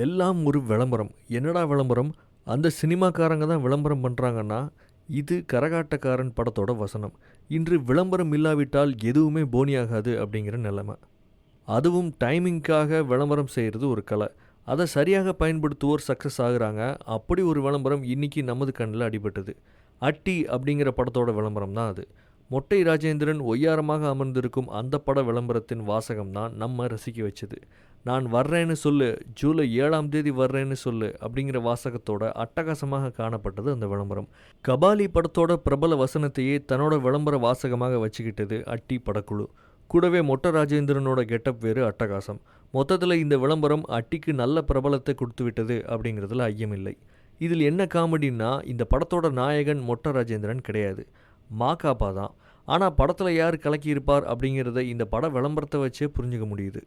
எல்லாம் ஒரு விளம்பரம். என்னடா விளம்பரம்? அந்த சினிமாக்காரங்க தான் விளம்பரம் பண்றாங்கன்னா, இது கரகாட்டக்காரன் படத்தோட வசனம். இன்று விளம்பரம் இல்லாவிட்டால் எதுவுமே போனியாகாது அப்படிங்கிற நிலைமை. அதுவும் டைமிங்க்காக விளம்பரம் செய்கிறது ஒரு கலை. அதை சரியாக பயன்படுத்துவோர் சக்ஸஸ் ஆகுறாங்க. அப்படி ஒரு விளம்பரம் இன்னைக்கு நமது கண்ணில் அடிபட்டது. அட்டி அப்படிங்கிற படத்தோட விளம்பரம் தான் அது. மொட்டை ராஜேந்திரன் ஒய்யாரமாக அமர்ந்திருக்கும் அந்த பட விளம்பரத்தின் வாசகம் தான் நம்ம ரசிக்க வச்சது. நான் வர்றேன்னு சொல்லு, ஜூலை 7ஆம் தேதி வர்றேன்னு சொல்லு அப்படிங்கிற வாசகத்தோட அட்டகாசமாக காணப்பட்டது அந்த விளம்பரம். கபாலி படத்தோட பிரபல வசனத்தையே தன்னோட விளம்பர வாசகமாக வச்சுக்கிட்டது அட்டி படக்குழு. கூடவே மொட்டை ராஜேந்திரனோட கெட்டப் வேறு அட்டகாசம். மொத்தத்தில் இந்த விளம்பரம் அட்டிக்கு நல்ல பிரபலத்தை கொடுத்து விட்டது அப்படிங்கிறதுல ஐயமில்லை. இதில் என்ன காமெடின்னா, இந்த படத்தோட நாயகன் மொட்டை ராஜேந்திரன் கிடையாது, மாகாபா தான். ஆனால் படத்தில் யார் கலக்கியிருப்பார் அப்படிங்கிறத இந்த பட விளம்பரத்தை வச்சே புரிஞ்சுக்க முடியுது.